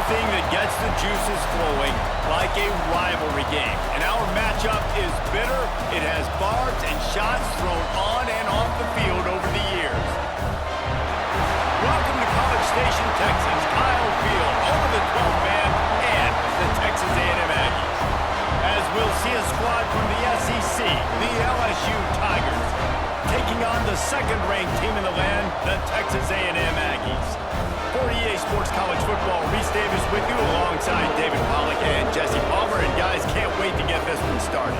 anything that gets the juices flowing, like a rivalry game. And our matchup is bitter. It has barbs and shots thrown on and off the field over the years. Welcome to College Station, Texas. Kyle Field over the 12th man and the Texas A&M Aggies. As we'll see a squad from the SEC, the LSU Tigers, taking on the second-ranked team in the land, the Texas A&M Aggies. For EA Sports College Football, Reese Davis with you alongside David Pollack and Jesse Palmer. And guys, can't wait to get this one started.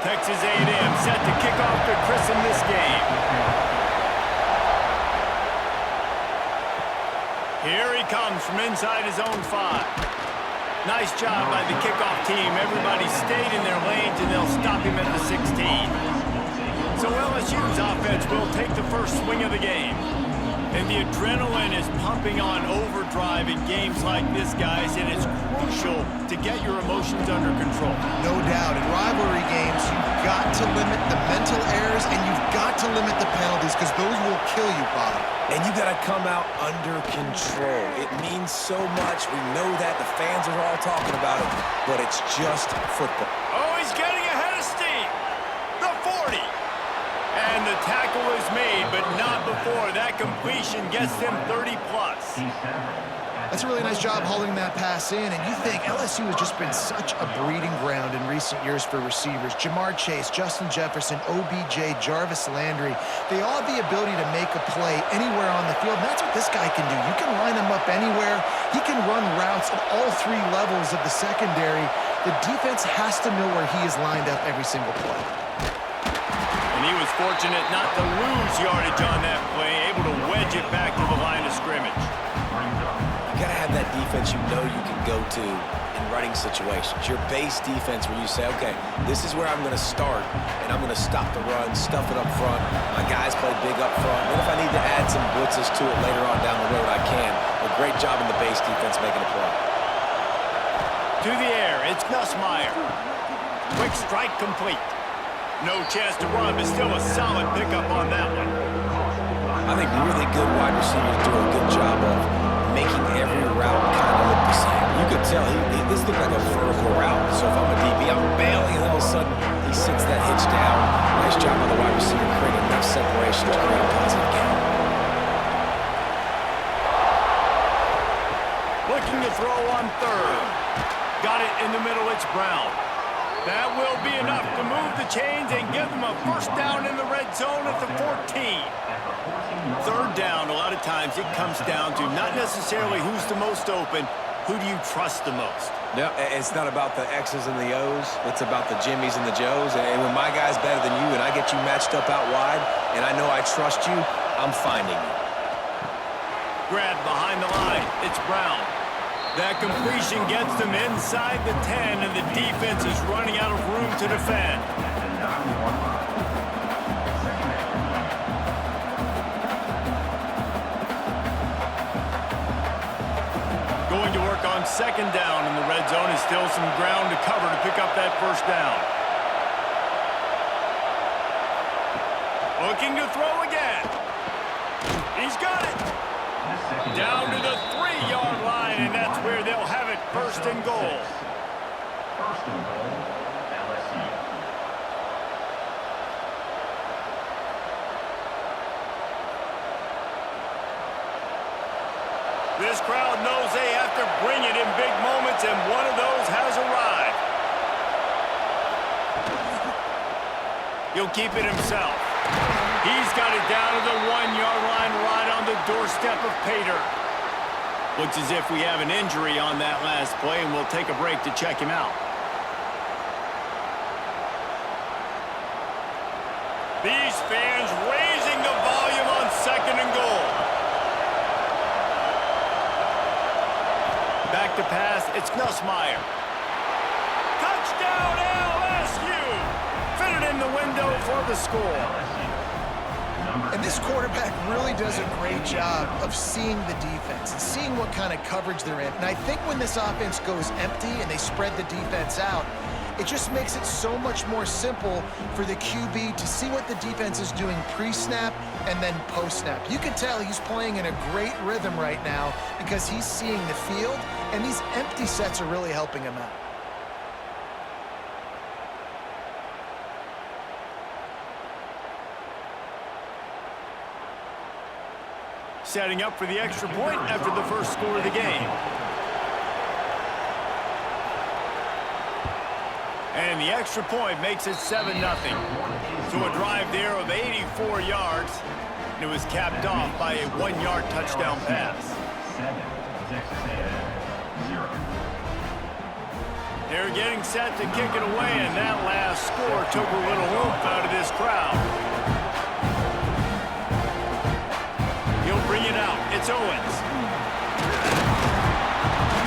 Texas A&M set to kick off to christen this game. Here he comes from inside his own 5. Nice job by the kickoff team. Everybody stayed in their lanes, and they'll stop him at the 16. So LSU's offense will take the first swing of the game. And the adrenaline is pumping on overdrive in games like this, guys, and it's crucial to get your emotions under control. No doubt. In rivalry games, you've got to limit the mental errors, and you've got to limit the penalties, because those will kill you, Bob. And you got to come out under control. It means so much. We know that. The fans are all talking about it, but it's just football. Oh, he's getting ahead of steam. The 40. And the tackle is made, but not before. That completion gets them 30-plus. That's a really nice job holding that pass in, and you think LSU has just been such a breeding ground in recent years for receivers. Jamar Chase, Justin Jefferson, OBJ, Jarvis Landry, they all have the ability to make a play anywhere on the field, and that's what this guy can do. You can line him up anywhere. He can run routes at all 3 levels of the secondary. The defense has to know where he is lined up every single play. And he was fortunate not to lose yardage on that play, able to wedge it back to the line of scrimmage. You got to have that defense you know you can go to in running situations. Your base defense where you say, okay, this is where I'm going to start, and I'm going to stop the run, stuff it up front. My guys play big up front. Then if I need to add some blitzes to it later on down the road, I can. A great job in the base defense making a play. To the air, it's Nussmeier. Quick strike complete. No chance to run, but still a solid pickup on that one. I think really good wide receivers do a good job of making every route kind of look the same. You could tell this looked like a vertical route. So if I'm a DB, I'm bailing, and all of a sudden he sits that hitch down. Nice job by the wide receiver creating enough separation to create a positive gain. Looking to throw on 3rd. Got it in the middle, it's Brown. That will be enough to move the chains and give them a first down in the red zone at the 14. 3rd down, a lot of times it comes down to not necessarily who's the most open, who do you trust the most? Yeah, it's not about the X's and the O's. It's about the Jimmies and the Joes. And when my guy's better than you and I get you matched up out wide and I know I trust you, I'm finding you. Grab behind the line, it's Brown. That completion gets them inside the 10, and the defense is running out of room to defend. Going to work on 2nd down in the red zone, and still some ground to cover to pick up that first down. Looking to throw again. He's got it. Down to the 3-yard line, and that's where they'll have it, 1st and goal. 1st and goal, LSU. This crowd knows they have to bring it in big moments, and one of those has arrived. He'll keep it himself. He's got it down to the 1-yard line, right on the doorstep of Pater. Looks as if we have an injury on that last play, and we'll take a break to check him out. These fans raising the volume on 2nd and goal. Back to pass, it's Nussmeier. Touchdown LSU! Fitted in the window for the score. And this quarterback really does a great job of seeing the defense and seeing what kind of coverage they're in. And I think when this offense goes empty and they spread the defense out, it just makes it so much more simple for the QB to see what the defense is doing pre-snap and then post-snap. You can tell he's playing in a great rhythm right now because he's seeing the field, and these empty sets are really helping him out. Setting up for the extra point after the first score of the game. And the extra point makes it 7-0. So a drive there of 84 yards. And it was capped off by a 1-yard touchdown pass. They're getting set to kick it away, and that last score took a little oomph out of this crowd. He'll bring it out. It's Owens.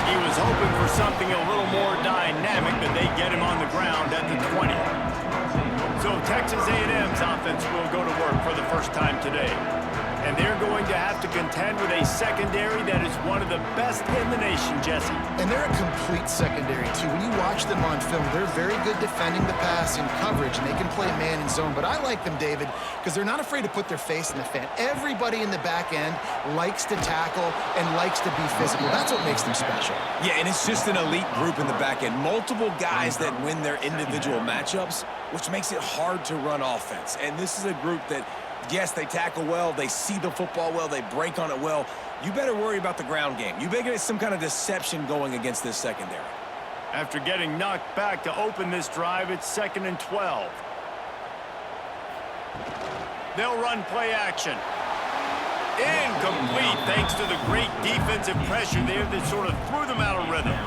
He was hoping for something a little more dynamic, but they get him on the ground at the 20. So Texas A&M's offense will go to work for the first time today. And they're going to have to contend with a secondary that is one of the best in the nation, Jesse. And they're a complete secondary, too. When you watch them on film, they're very good defending the pass in coverage, and they can play man and zone. But I like them, David, because they're not afraid to put their face in the fan. Everybody in the back end likes to tackle and likes to be physical. That's what makes them special. Yeah, and it's just an elite group in the back end. Multiple guys that win their individual matchups, which makes it hard to run offense. And this is a group that, yes, they tackle well, they see the football well, they break on it well. You better worry about the ground game. You better get some kind of deception going against this secondary. After getting knocked back to open this drive, it's 2nd and 12. They'll run play action. Incomplete, thanks to the great defensive pressure there that sort of threw them out of rhythm.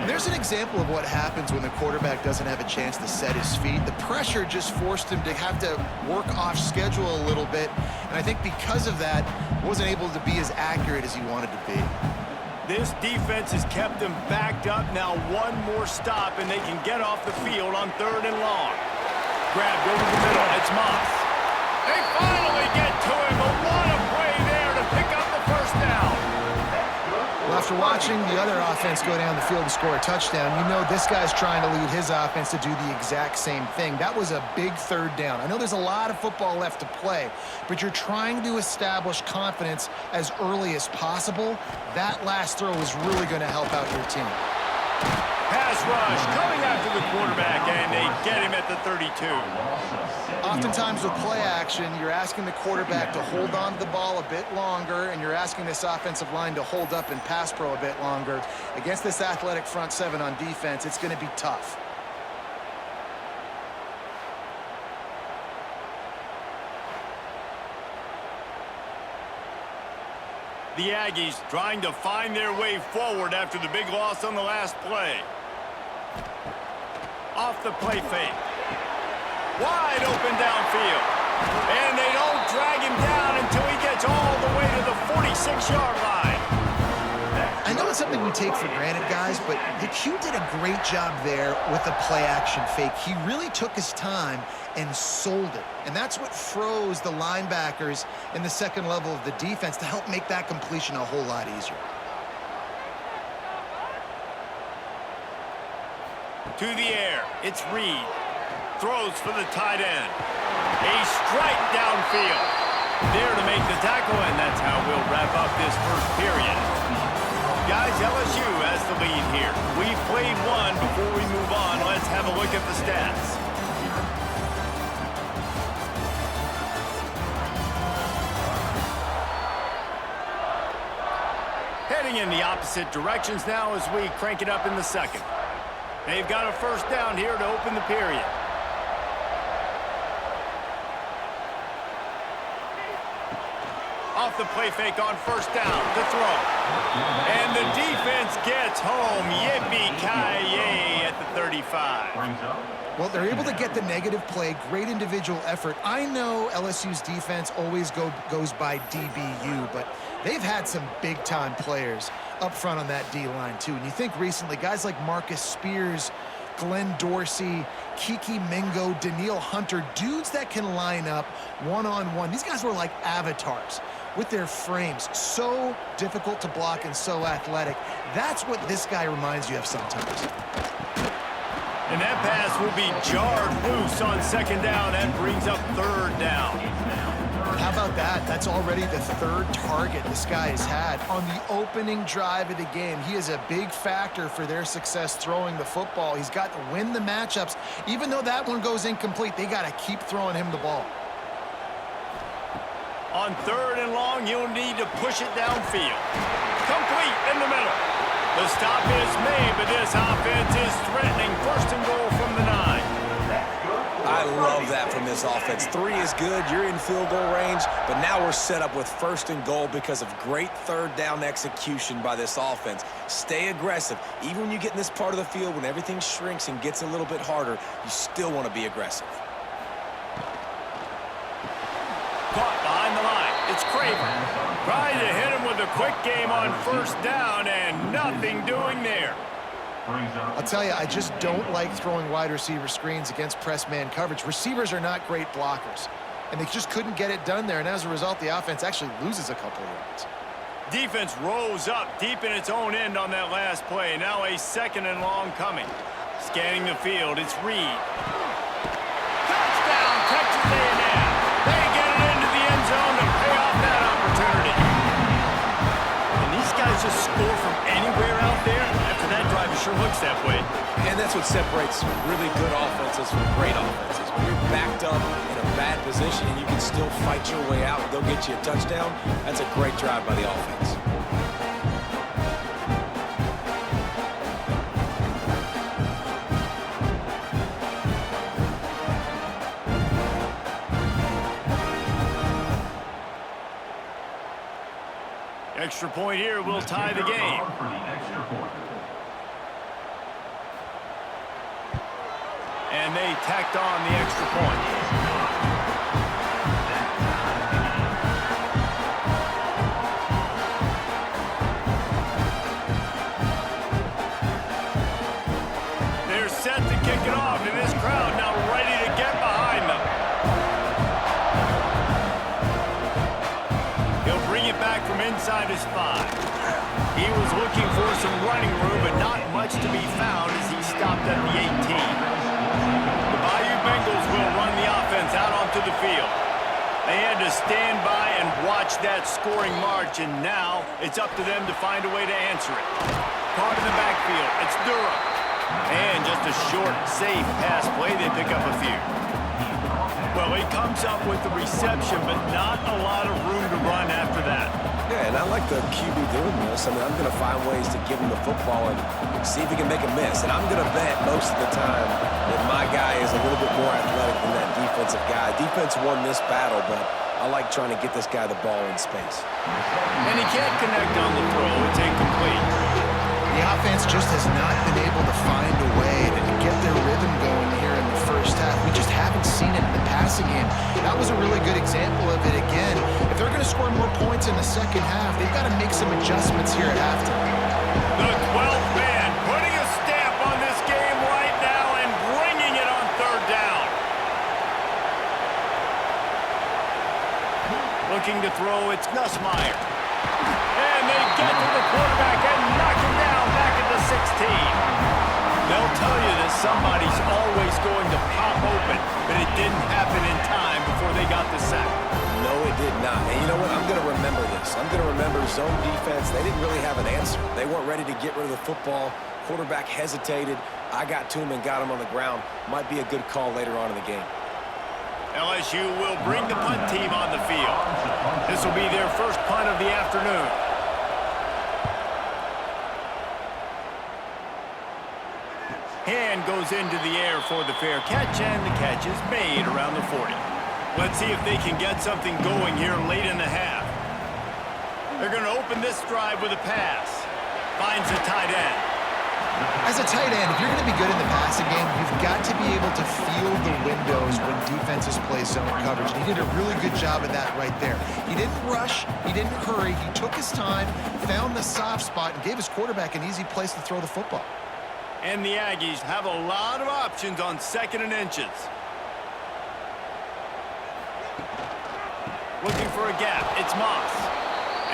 There's an example of what happens when the quarterback doesn't have a chance to set his feet. The pressure just forced him to have to work off schedule a little bit, and I think because of that, wasn't able to be as accurate as he wanted to be. This defense has kept them backed up. Now one more stop, and they can get off the field on 3rd and long. Grabbed over the middle. It's Moss. They finally get to him, but what a play there to pick up the first down. Well, after watching the other offense go down the field and score a touchdown, you know this guy's trying to lead his offense to do the exact same thing. That was a big 3rd down. I know there's a lot of football left to play, but you're trying to establish confidence as early as possible. That last throw is really going to help out your team. Pass rush coming after the quarterback, and they get him at the 32. Oftentimes with play action, you're asking the quarterback to hold on to the ball a bit longer, and you're asking this offensive line to hold up in pass pro a bit longer. Against this athletic front seven on defense, it's going to be tough. The Aggies trying to find their way forward after the big loss on the last play. Off the play fake. Wide open downfield. And they don't drag him down until he gets all the way to the 46-yard line. I know it's something we take for granted, guys, but the Q did a great job there with the play-action fake. He really took his time and sold it. And that's what froze the linebackers in the second level of the defense to help make that completion a whole lot easier. To the air, it's Reed. Throws for the tight end. A strike downfield. There to make the tackle, and that's how we'll wrap up this first period. Guys, LSU has the lead here. We've played one. Before we move on, let's have a look at the stats. Heading in the opposite directions now as we crank it up in the second. They've got a first down here to open the period. Off the play fake on first down to throw. And the defense gets home. Yippee-ki-yay at the 35. Well, they're able to get the negative play, great individual effort. I know LSU's defense always goes by DBU, but they've had some big-time players up front on that D-line, too. And you think recently, guys like Marcus Spears, Glenn Dorsey, Kiki Mingo, Daniil Hunter, dudes that can line up one-on-one. These guys were like avatars with their frames. So difficult to block and so athletic. That's what this guy reminds you of sometimes. And that pass will be jarred loose on second down. That brings up third down. How about that? That's already the third target this guy has had on the opening drive of the game. He is a big factor for their success throwing the football. He's got to win the matchups. Even though that one goes incomplete, they got to keep throwing him the ball. On third and long, you'll need to push it downfield. Complete in the middle. The stop is made, but this offense is threatening. First and goal from the 9. I love that from this offense. 3 is good. You're in field goal range, but now we're set up with first and goal because of great third down execution by this offense. Stay aggressive. Even when you get in this part of the field, when everything shrinks and gets a little bit harder, you still want to be aggressive. Caught behind the line. It's Craven. Trying to hit him with a quick game on first down, and nothing doing there. I'll tell you, I just don't like throwing wide receiver screens against press man coverage. Receivers are not great blockers, and they just couldn't get it done there, and as a result, the offense actually loses a couple of yards. Defense rose up deep in its own end on that last play. Now a second and long coming. Scanning the field, it's Reed. Touchdown, Texas A&M. They get it into the end zone to pay off that opportunity. And these guys just score from anywhere out there. After that drive, it sure looks that way. And that's what separates really good offenses from great offenses. When you're backed up in a bad position and you can still fight your way out and go get you a touchdown, that's a great drive by the offense. Extra point here will tie the game. And they tacked on the extra point. They're set to kick it off, and this crowd now ready to get behind them. He'll bring it back from inside his 5. He was looking for some running room, but not much to be found as he stopped at the 18. The Bayou Bengals will run the offense out onto the field. They had to stand by and watch that scoring march, and now it's up to them to find a way to answer it. Caught in the backfield, it's Durham. And just a short, safe pass play, they pick up a few. Well, he comes up with the reception, but not a lot of room to run after that. Yeah, and I like the QB doing this. I mean, I'm going to find ways to give him the football and see if he can make a miss. And I'm going to bet most of the time that my guy is a little bit more athletic than that defensive guy. Defense won this battle, but I like trying to get this guy the ball in space. And he can't connect on the throw. It's incomplete. The offense just has not been able to find a way to get their rhythm going here in the first half. We just haven't seen it in the passing game. That was a really good example of it again. If they're going to score more points in the second half, they've got to make some adjustments here at halftime. The 12th man putting a stamp on this game right now and bringing it on third down. Looking to throw, it's Nussmeier. And they get to the quarterback and knock him down back at the 16. They'll tell you that somebody's always going to pop open, but it didn't happen in time before they got the sack. No, it did not. And you know what? I'm going to remember this. I'm going to remember zone defense. They didn't really have an answer. They weren't ready to get rid of the football. Quarterback hesitated. I got to him and got him on the ground. Might be a good call later on in the game. LSU will bring the punt team on the field. This will be their first punt of the afternoon. Hand goes into the air for the fair catch, and the catch is made around the 40. Let's see if they can get something going here late in the half. They're going to open this drive with a pass. Finds a tight end. As a tight end, if you're going to be good in the passing game, you've got to be able to feel the windows when defenses play zone coverage. And he did a really good job of that right there. He didn't rush. He didn't hurry. He took his time, found the soft spot, and gave his quarterback an easy place to throw the football. And the Aggies have a lot of options on second and inches. Looking for a gap. It's Moss.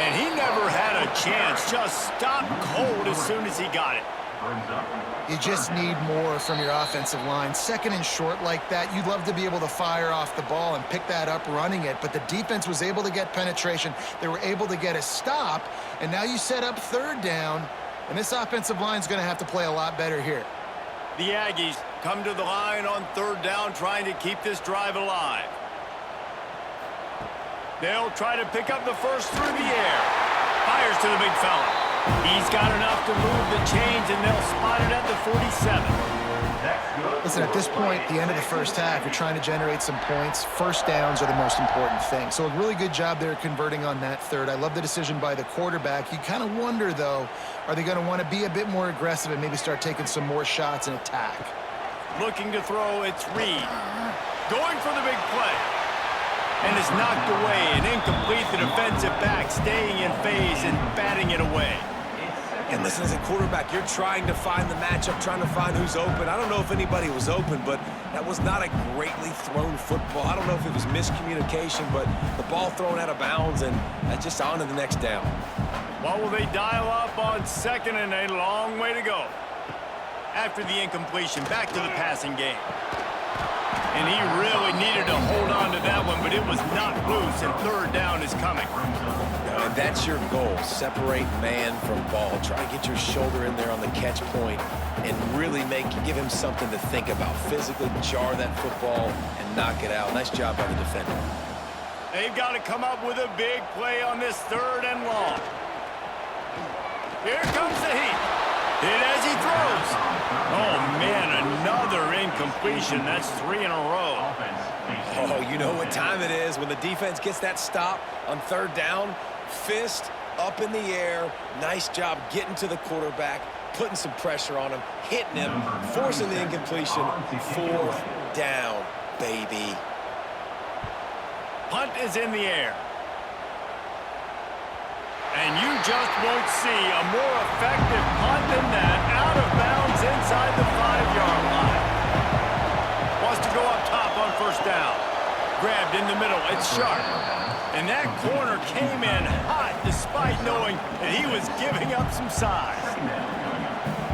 And he never had a chance. Just stopped cold as soon as he got it. You just need more from your offensive line. Second and short like that, you'd love to be able to fire off the ball and pick that up running it, but the defense was able to get penetration. They were able to get a stop, and now you set up third down, and this offensive line is going to have to play a lot better here. The Aggies come to the line on third down, trying to keep this drive alive. They'll try to pick up the first through the air. Fires to the big fella. He's got enough to move the chains, and they'll spot it at the 47. Listen, at this point, the end of the first half, you're trying to generate some points. First downs are the most important thing. So a really good job there converting on that third. I love the decision by the quarterback. You kind of wonder, though, are they going to want to be a bit more aggressive and maybe start taking some more shots and attack? Looking to throw, it's Reed. Going for the big play. And it's knocked away and incomplete. The defensive back staying in phase and batting it away. And listen, as a quarterback, you're trying to find the matchup, trying to find who's open. I don't know if anybody was open, but that was not a greatly thrown football. I don't know if it was miscommunication, but the ball thrown out of bounds, and just on to the next down. What will they dial up on second and a long way to go? After the incompletion, back to the passing game. And he really needed to hold on to that one, but it was not loose, and third down is coming. And that's your goal, separate man from ball. Try to get your shoulder in there on the catch point and really give him something to think about. Physically jar that football and knock it out. Nice job by the defender. They've got to come up with a big play on this third and long. Here comes the heat. Hit as he throws. Oh, man, another incompletion. That's 3 in a row. Oh, you know what time it is when the defense gets that stop on third down. Fist up in the air. Nice job getting to the quarterback, putting some pressure on him, hitting him, forcing the incompletion. Fourth down, baby. Punt is in the air. And you just won't see a more effective punt than that. Out of bounds inside the 5-yard line. Wants to go up top on first down. Grabbed in the middle. It's sharp. And that corner came in hot despite knowing that he was giving up some size.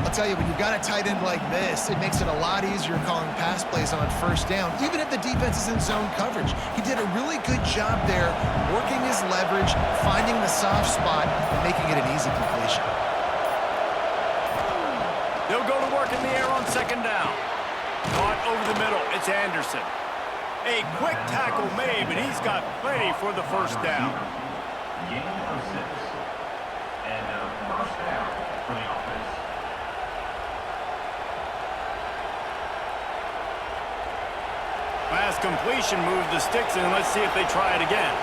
I'll tell you, when you've got a tight end like this, it makes it a lot easier calling pass plays on first down, even if the defense is in zone coverage. He did a really good job there, working his leverage, finding the soft spot, and making it an easy completion. They'll go to work in the air on second down. Caught over the middle. It's Anderson. A quick tackle made, but he's got plenty for the first down. Gain of 6. And first down for the offense. Pass completion moved the sticks, and let's see if they try it again.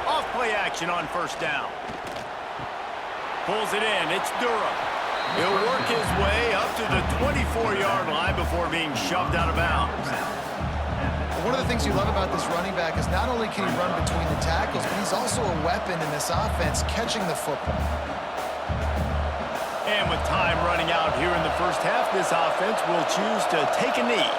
Off play action on first down. Pulls it in. It's Durham. He'll work his way up to the 24-yard line before being shoved out of bounds. One of the things you love about this running back is not only can he run between the tackles, but he's also a weapon in this offense catching the football. And with time running out here in the first half, this offense will choose to take a knee.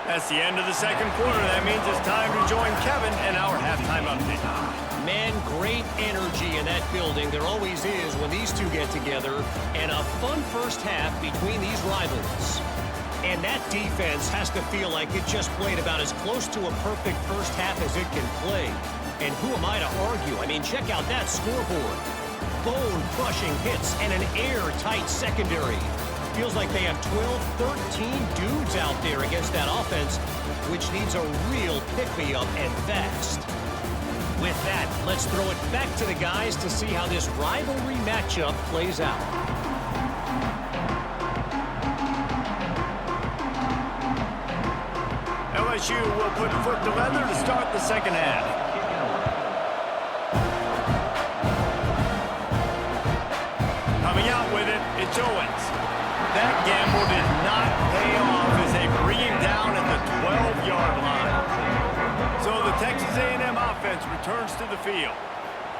That's the end of the second quarter. That means it's time to join Kevin in our halftime update. Man, great energy in that building. There always is when these two get together. And a fun first half between these rivals. And that defense has to feel like it just played about as close to a perfect first half as it can play. And who am I to argue? I mean, check out that scoreboard. Bone-crushing hits and an airtight secondary. Feels like they have 12, 13 dudes out there against that offense, which needs a real pick-me-up and fast. With that, let's throw it back to the guys to see how this rivalry matchup plays out. LSU will put foot to leather to start the second half. Coming out with it, it's Owens. That gamble did not pay off as they bring him down at the 12-yard line. So the Texas A&M offense returns to the field.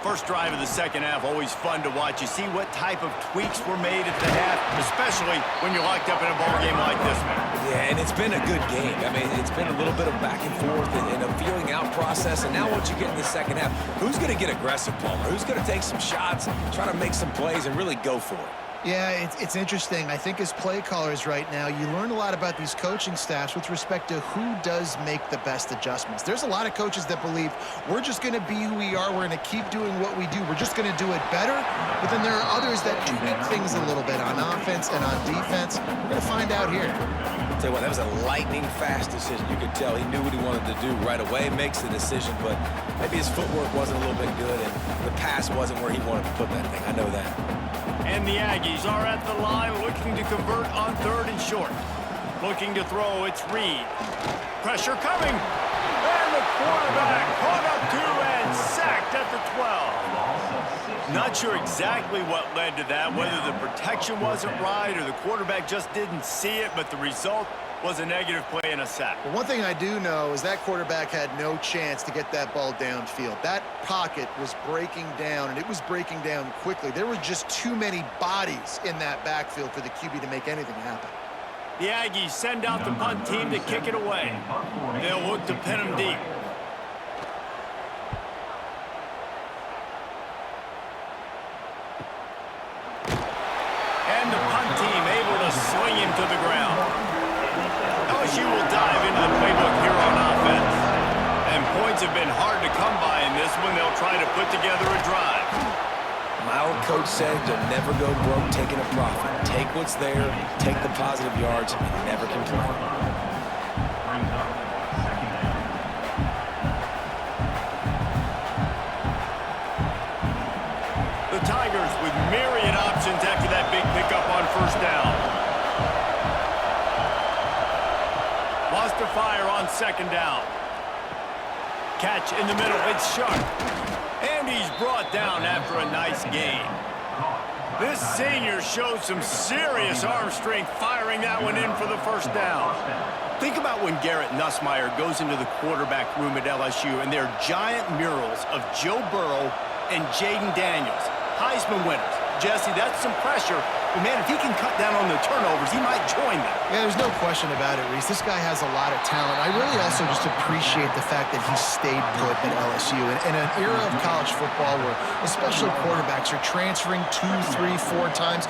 First drive of the second half, always fun to watch. You see what type of tweaks were made at the half, especially when you're locked up in a ball game like this one. Yeah, and it's been a good game. I mean, it's been a little bit of back and forth and a feeling out process. And now once you get in the second half, who's going to get aggressive, Palmer? Who's going to take some shots, try to make some plays, and really go for it? Yeah, it's interesting. I think as play callers right now, you learn a lot about these coaching staffs with respect to who does make the best adjustments. There's a lot of coaches that believe we're just going to be who we are. We're going to keep doing what we do. We're just going to do it better. But then there are others that tweak things a little bit on offense and on defense. We're going to find out here. I'll tell you what, that was a lightning-fast decision. You could tell he knew what he wanted to do right away, makes the decision, but maybe his footwork wasn't a little bit good, and the pass wasn't where he wanted to put that thing. I know that. And the Aggies are at the line looking to convert on 3rd and short. Looking to throw, it's Reed. Pressure coming. And the quarterback caught up to and sacked at the 12. Not sure exactly what led to that, whether the protection wasn't right or the quarterback just didn't see it, but the result was a negative play and a sack. Well, one thing I do know is that quarterback had no chance to get that ball downfield. That pocket was breaking down, and it was breaking down quickly. There were just too many bodies in that backfield for the QB to make anything happen. The Aggies send out the punt team to kick it away. They'll look to pin them deep. And the punt team able to swing him to the ground. LSU will dive into the playbook here on offense. And points have been hard to come by in this one. They'll try to put together a drive. My old coach said you'll never go broke taking a profit. Take what's there, take the positive yards, and never complain. The Tigers with myriad options after that big pickup on 1st down. Lost to fire on 2nd down. Catch in the middle, it's Sharp. And he's brought down after a nice gain. This senior showed some serious arm strength firing that one in for the 1st down. Think about when Garrett Nussmeier goes into the quarterback room at LSU and there are giant murals of Joe Burrow and Jaden Daniels, Heisman winners. Jesse, that's some pressure. But, man, if he can cut down on the turnovers, he might join them. Yeah, there's no question about it, Reese. This guy has a lot of talent. I really also just appreciate the fact that he stayed put at LSU. In an era of college football where especially quarterbacks are transferring 2, 3, 4 times,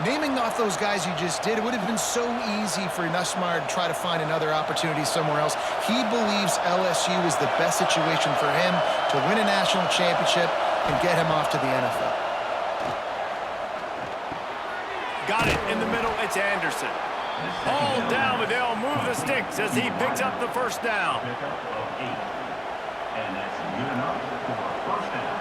naming off those guys you just did, it would have been so easy for Nussmeier to try to find another opportunity somewhere else. He believes LSU is the best situation for him to win a national championship and get him off to the NFL. Got it in the middle, it's Anderson. All down, but they'll move the sticks as he picks up the 1st down. And that's good enough for 1st down.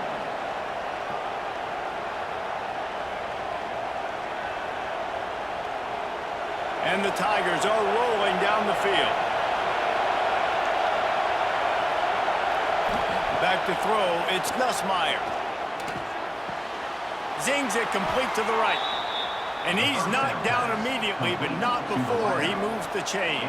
And the Tigers are rolling down the field. Back to throw, it's Nussmeier. Zings it complete to the right. And he's knocked down immediately, but not before he moves the chains.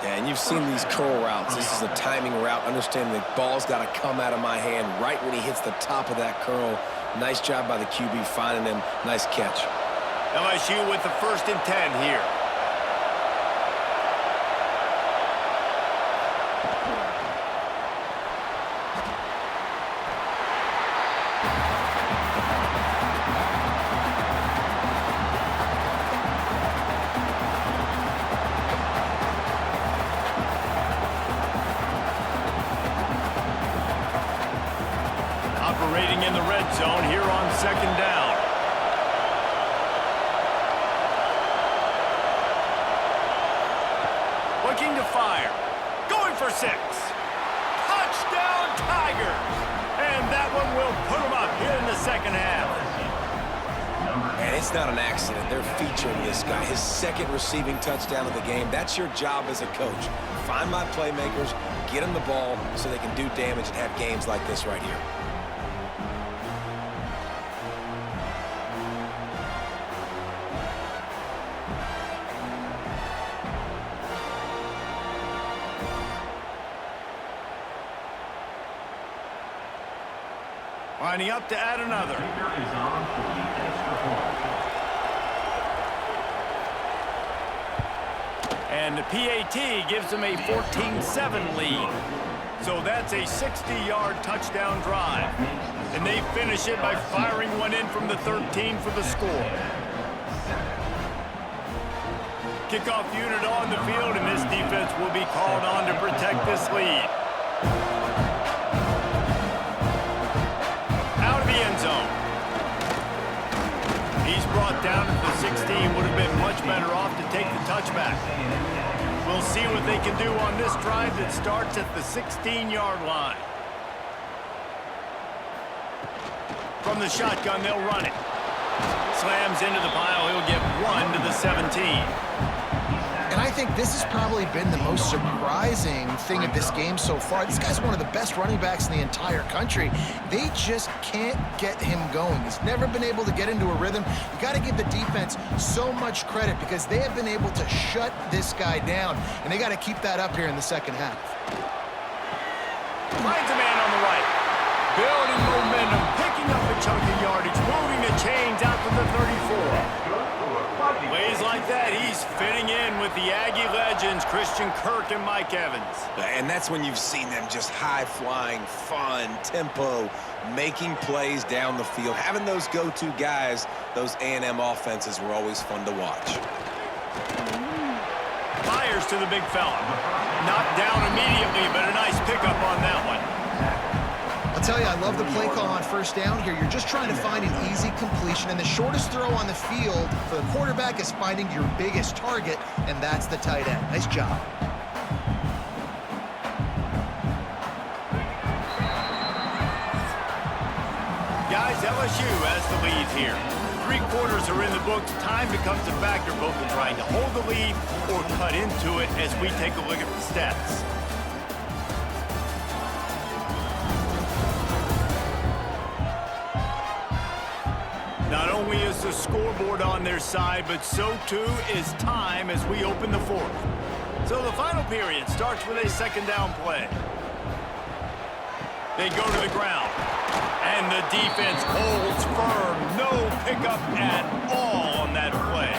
Yeah, and you've seen these curl routes. This is a timing route. Understanding the ball's got to come out of my hand right when he hits the top of that curl. Nice job by the QB finding him. Nice catch. LSU with the 1st and 10 here. Operating in the red zone here on 2nd down. Looking to fire. Going for 6. Touchdown Tigers! And that one will put them up here in the 2nd half. And it's not an accident. They're featuring this guy. His 2nd receiving touchdown of the game. That's your job as a coach. Find my playmakers, get them the ball so they can do damage and have games like this right here. Lining up to add another. Kicker is on for the extra point. And the PAT gives them a 14-7 lead. So that's a 60-yard touchdown drive. And they finish it by firing one in from the 13 for the score. Kickoff unit on the field, and this defense will be called on to protect this lead. Out of the end zone. He's brought down at the 16. Would have been much better off to take the touchback. We'll see what they can do on this drive that starts at the 16-yard line. From the shotgun, they'll run it. Slams into the pile. He'll get one to the 17. And I think this has probably been the most surprising thing of this game so far. This guy's one of the best running backs in the entire country. They just can't get him going. He's never been able to get into a rhythm. You got to give the defense so much credit because they have been able to shut this guy down, and they got to keep that up here in the second half. Finds a man on the right. Building momentum, picking up a chunk of yardage, moving the chains out to the 34. Plays like that, he's fitting in with the Aggie legends, Christian Kirk and Mike Evans. And that's when you've seen them just high-flying, fun, tempo, making plays down the field. Having those go-to guys, those A&M offenses were always fun to watch. Fires to the big fella. Knocked down immediately, but a nice pickup on that one. I'll tell you, I love the play call on first down here. You're just trying to find an easy completion, and the shortest throw on the field for the quarterback is finding your biggest target, and that's the tight end. Nice job. Guys, LSU has the lead here. 3 quarters are in the books. Time becomes a factor both in trying to hold the lead or cut into it as we take a look at the stats. Not only is the scoreboard on their side, but so too is time as we open the fourth. So the final period starts with a second down play. They go to the ground, and the defense holds firm. No pickup at all on that play.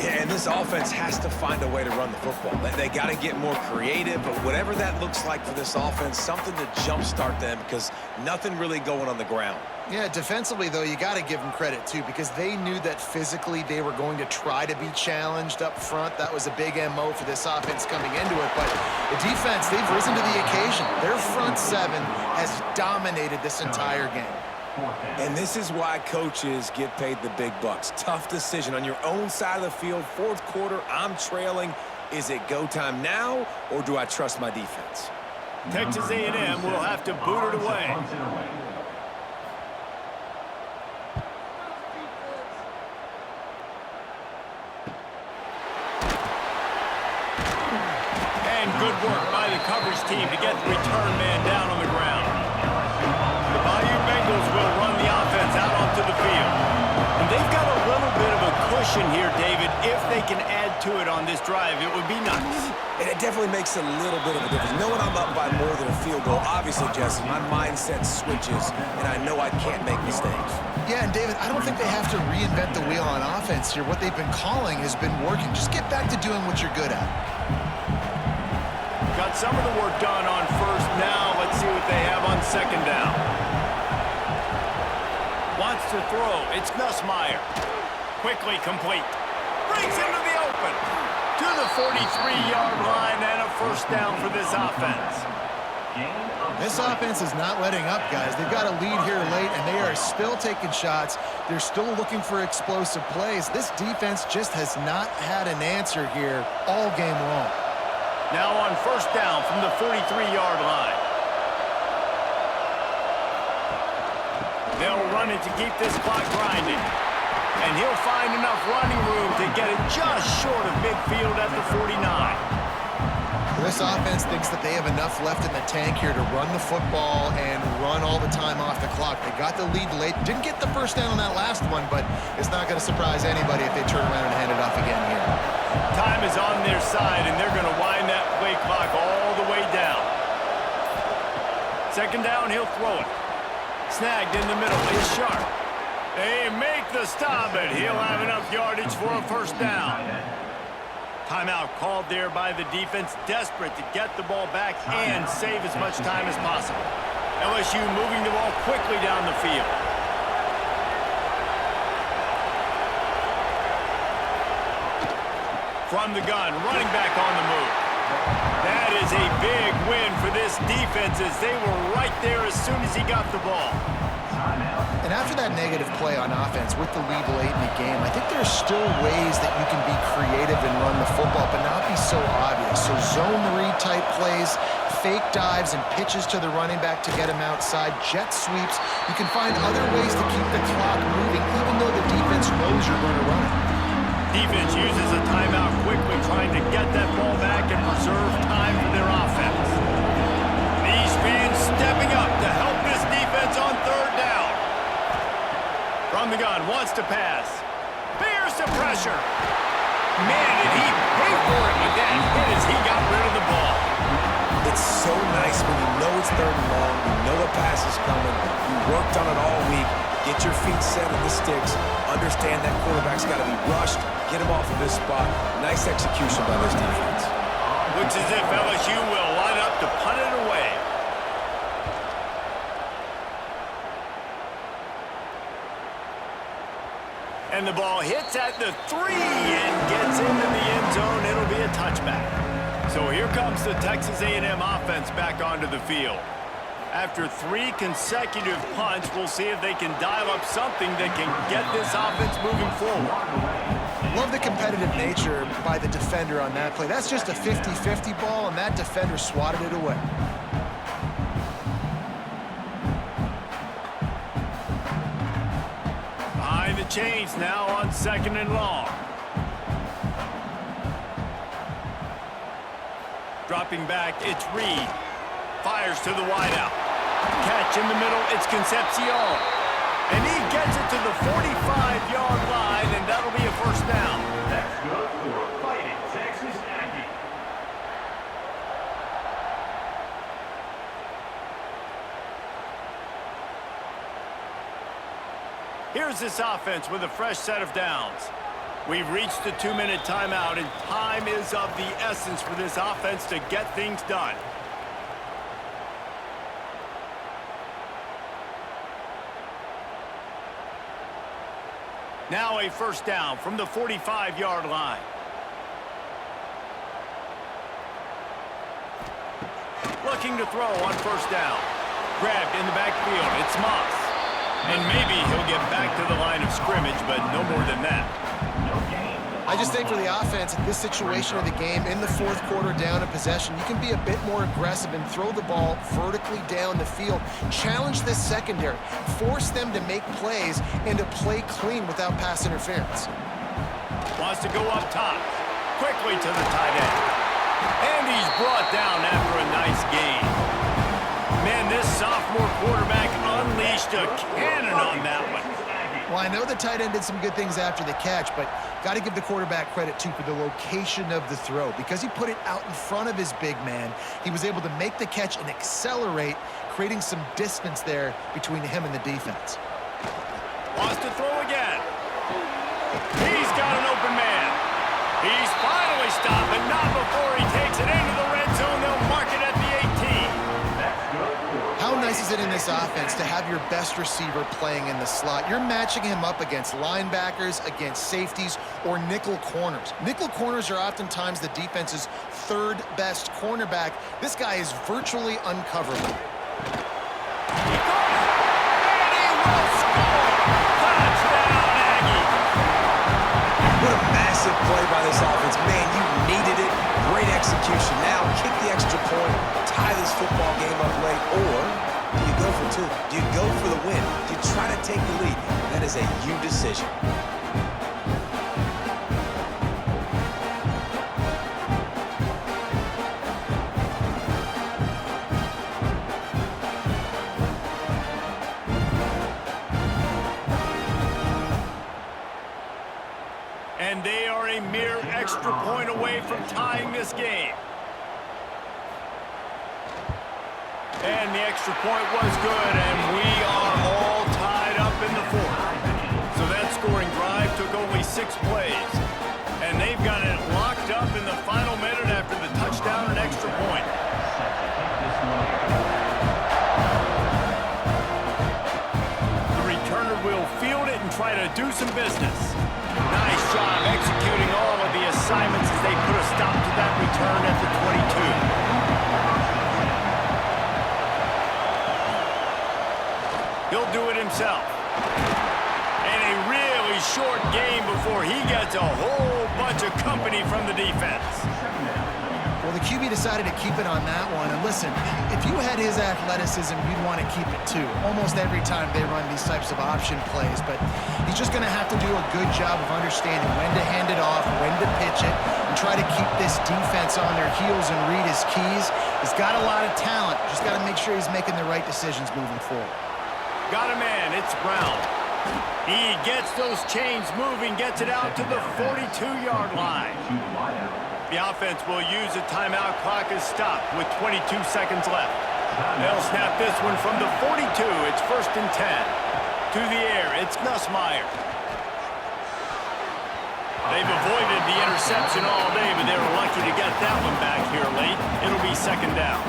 Yeah, and this offense has to find a way to run the football. They got to get more creative, but whatever that looks like for this offense, something to jumpstart them because nothing really going on the ground. Yeah, defensively, though, you got to give them credit, too, because they knew that physically they were going to try to be challenged up front. That was a big MO for this offense coming into it. But the defense, they've risen to the occasion. Their front seven has dominated this entire game. And this is why coaches get paid the big bucks. Tough decision on your own side of the field. Fourth quarter, I'm trailing. Is it go time now, or do I trust my defense? Texas A&M will have to boot it away. And good work by the coverage team to get the return man down on the ground. The Bayou Bengals will run the offense out onto the field. And they've got a little bit of a cushion here, David. If they can add to it on this drive, it would be nice. And it definitely makes a little bit of a difference. Knowing I'm up by more than a field goal, obviously, Jesse, my mindset switches, and I know I can't make mistakes. Yeah, and David, I don't think they have to reinvent the wheel on offense here. What they've been calling has been working. Just get back to doing what you're good at. Got some of the work done on first. Now let's see what they have on second down. Wants to throw. It's Nussmeier. Quickly complete. Breaks into the open. To the 43-yard line and a first down for this offense. This offense is not letting up, guys. They've got a lead here late, and they are still taking shots. They're still looking for explosive plays. This defense just has not had an answer here all game long. Now on first down from the 43-yard line. They'll run it to keep this clock grinding. And he'll find enough running room to get it just short of midfield at the 49. This offense thinks that they have enough left in the tank here to run the football and run all the time off the clock. They got the lead late. Didn't get the first down on that last one, but it's not going to surprise anybody if they turn around and hand it off again here. Time is on their side, and they're going to wind that play clock all the way down. Second down, he'll throw it. Snagged in the middle is Sharp. They make the stop, and he'll have enough yardage for a first down. Timeout called there by the defense, desperate to get the ball back and save as much time as possible. LSU moving the ball quickly down the field. From the gun, running back on the move. That is a big win for this defense as they were right there as soon as he got the ball. And after that negative play on offense with the lead late in the game, I think there's still ways that you can be creative and run the football, but not be so obvious. So zone read type plays, fake dives and pitches to the running back to get him outside, jet sweeps. You can find other ways to keep the clock moving, even though the defense knows you're going to run it. Defense uses a timeout quickly, trying to get that ball back and preserve time for their offense. These fans stepping up to help this defense on third down. From the gun, wants to pass. Bears the pressure. Man, did he pay for it with that hit as he got rid of the ball. It's so nice when you know it's third and long, you know the pass is coming, you worked on it all week, get your feet set at the sticks, understand that quarterback's got to be rushed, get him off of this spot. Nice execution by this defense. Looks as if LSU will line up to punt it away. And the ball hits at the 3 and gets into the end zone. It'll be a touchback. So here comes the Texas A&M offense back onto the field. After 3 consecutive punts, we'll see if they can dial up something that can get this offense moving forward. Love the competitive nature by the defender on that play. That's just a 50-50 ball, and that defender swatted it away. Behind the chains now on 2nd and long. Dropping back, it's Reed. Fires to the wideout. Catch in the middle, it's Concepcion. And he gets it to the 45-yard line, and that'll be a first down. That's good for a fighting Texas Aggie. Here's this offense with a fresh set of downs. We've reached the 2-minute timeout, and time is of the essence for this offense to get things done. Now a first down from the 45-yard line. Looking to throw on first down. Grabbed in the backfield. It's Moss. And maybe he'll get back to the line of scrimmage, but no more than that. I just think for the offense, in this situation of the game, in the fourth quarter down in possession, you can be a bit more aggressive and throw the ball vertically down the field. Challenge this secondary. Force them to make plays and to play clean without pass interference. Wants to go up top. Quickly to the tight end. And he's brought down after a nice gain. Man, this sophomore quarterback unleashed a cannon on that one. Well, I know the tight end did some good things after the catch, but got to give the quarterback credit, too, for the location of the throw. Because he put it out in front of his big man, he was able to make the catch and accelerate, creating some distance there between him and the defense. Wants to throw again. He's got an open man. He's finally stopped, but not before he takes it into the red zone. They'll mark it at the 18. How nice is it in this offense to have your best receiver playing in the slot? You're matching him up against linebackers, against safeties, or nickel corners. Nickel corners are oftentimes the defense's third best cornerback. This guy is virtually uncoverable. What a massive play by this offense. Man, you needed it. Great execution. Now kick the extra point, tie this football game up late, or do you go for 2? Do you go for the win? Do you try to take the lead? That is a you decision. And they are a mere extra point away from tying this game. And the extra point was good, and we are 6 plays. And they've got it locked up in the final minute after the touchdown and extra point. The returner will field it and try to do some business. Nice job executing all of the assignments as they put a stop to that return at the 22. He'll do it himself. And a really short game before he gets a whole bunch of company from the defense. Well, the QB decided to keep it on that one. And listen, if you had his athleticism, you'd want to keep it too. Almost every time they run these types of option plays. But he's just going to have to do a good job of understanding when to hand it off, when to pitch it, and try to keep this defense on their heels and read his keys. He's got a lot of talent. Just got to make sure he's making the right decisions moving forward. Got a man. It's Brown. He gets those chains moving, gets it out to the 42-yard line. The offense will use a timeout. Clock is stopped with 22 seconds left. They'll snap this one from the 42. It's 1st and 10. To the air, it's Nussmeier. They've avoided the interception all day, but they were lucky to get that one back here late. It'll be 2nd down.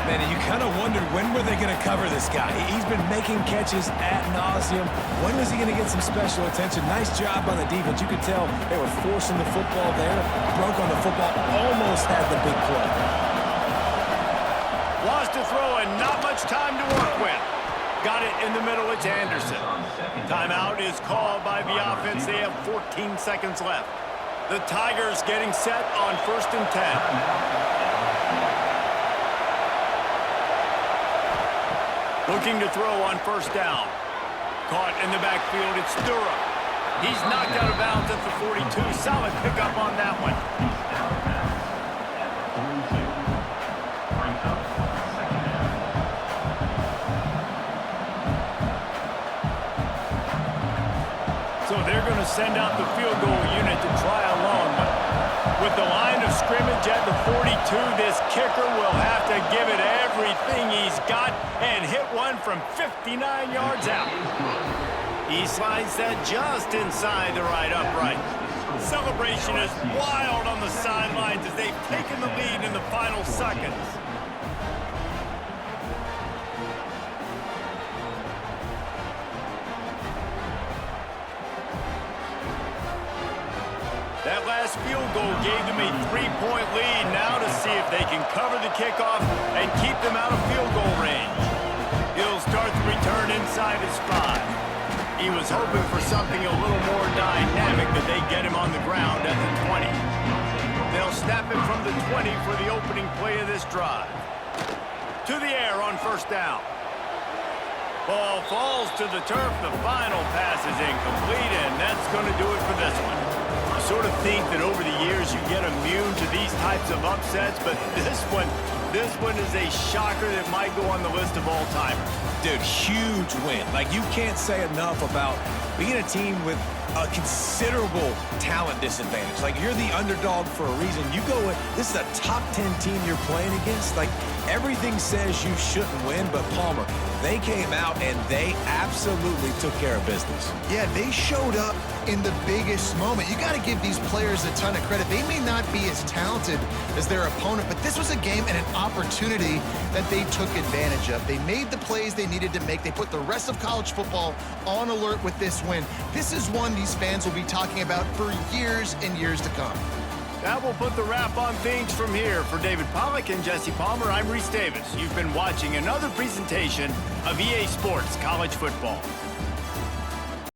Man, you kind of wondered when were they going to cover this guy. He's been making catches ad nauseum. When was he going to get some special attention? Nice job on the defense. You could tell they were forcing the football there. Broke on the football, almost had the big play. Wants to throw and not much time to work with. Got it in the middle. It's Anderson. Timeout is called by the offense. They have 14 seconds left. The Tigers getting set on 1st and 10. Looking to throw on 1st down. Caught in the backfield, it's Stura. He's knocked out of bounds at the 42. Solid pickup on that one. So they're going to send out the field goal unit to try a long one. With the line of scrimmage at the 42, this kicker will have to give it everything he's got and hit one from 59 yards out. He slides that just inside the right upright. Celebration is wild on the sidelines as they've taken the lead in the final seconds. That last field goal gave them a 3-point lead. Now to see if they can cover the kickoff and keep them out of field goal range. He'll start the return inside his 5. He was hoping for something a little more dynamic, but they get him on the ground at the 20. They'll snap it from the 20 for the opening play of this drive. To the air on 1st down. Ball falls to the turf. The final pass is incomplete, and that's going to do it for this one. You sort of think that over the years you get immune to these types of upsets, but this one is a shocker that might go on the list of all-timers. Dude, huge win. Like, you can't say enough about being a team with a considerable talent disadvantage. Like, you're the underdog for a reason. You go in, this is a top 10 team you're playing against. Like, everything says you shouldn't win, but Palmer, they came out and they absolutely took care of business. Yeah, they showed up in the biggest moment. You got to give these players a ton of credit. They may not be as talented as their opponent, but this was a game and an opportunity that they took advantage of. They made the plays they needed to make. They put the rest of college football on alert with this win. This is one these fans will be talking about for years and years to come. That will put the wrap on things from here. For David Pollack and Jesse Palmer, I'm Reese Davis. You've been watching another presentation of EA Sports College Football.